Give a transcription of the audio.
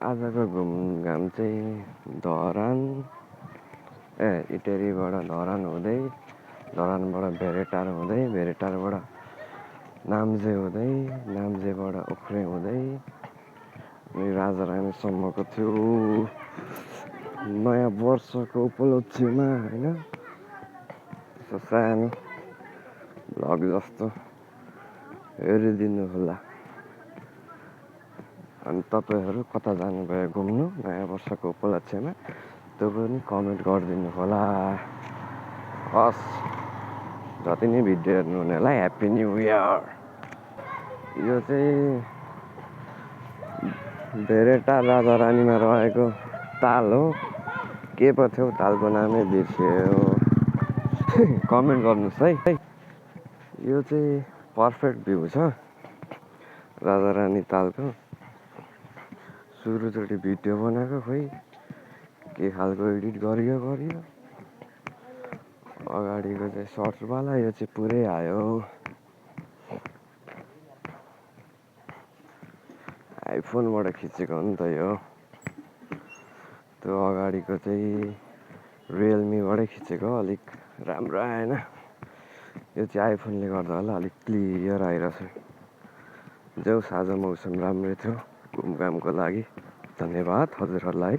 आजको घुमघाम चाहिँ धरान इटेरीबाट धरान हुँदै धरानबाट भेरेटार हुँदै भेरेटारबाट नाम्जे हुँदै नाम्जेबाट उख्रेङ हुँदै अनि राजारानीसम्मको थियो नयाँ वर्षको उपलक्ष्यमा होइन त्यसो सानो भ्लग जस्तो हेरिदिनु होला। अनि तपाईँहरू कता जानुभयो घुम्नु नयाँ वर्षको उपलक्ष्यमा त्यो पनि कमेन्ट गरिदिनु होला। हस्, जति नै भिडियो हेर्नु हुनेलाई ह्याप्पी न्यू इयर। यो चाहिँ भेरेटार राजारानीमा रहेको ताल हो। के पो थियो तालको नामै बिर्सियो, कमेन्ट गर्नुहोस् है। यो चाहिँ पर्फेक्ट भ्यू छ राजारानी तालको। सुरुचोटि भिडियो बनाएको खोइ के खालको एडिट गरियो अगाडिको चाहिँ सर्ट्सवाला यो चाहिँ पुरै आयो। आइफोनबाट खिचेको हो नि त यो। त्यो अगाडिको चाहिँ रियलमीबाटै खिचेको अलिक राम्रो आएन। यो चाहिँ आइफोनले गर्दा होला अलिक क्लियर आइरहेछ। जो आज मौसम राम्रै थियो घुमघामको लागि। धन्यवाद हजुरहरूलाई।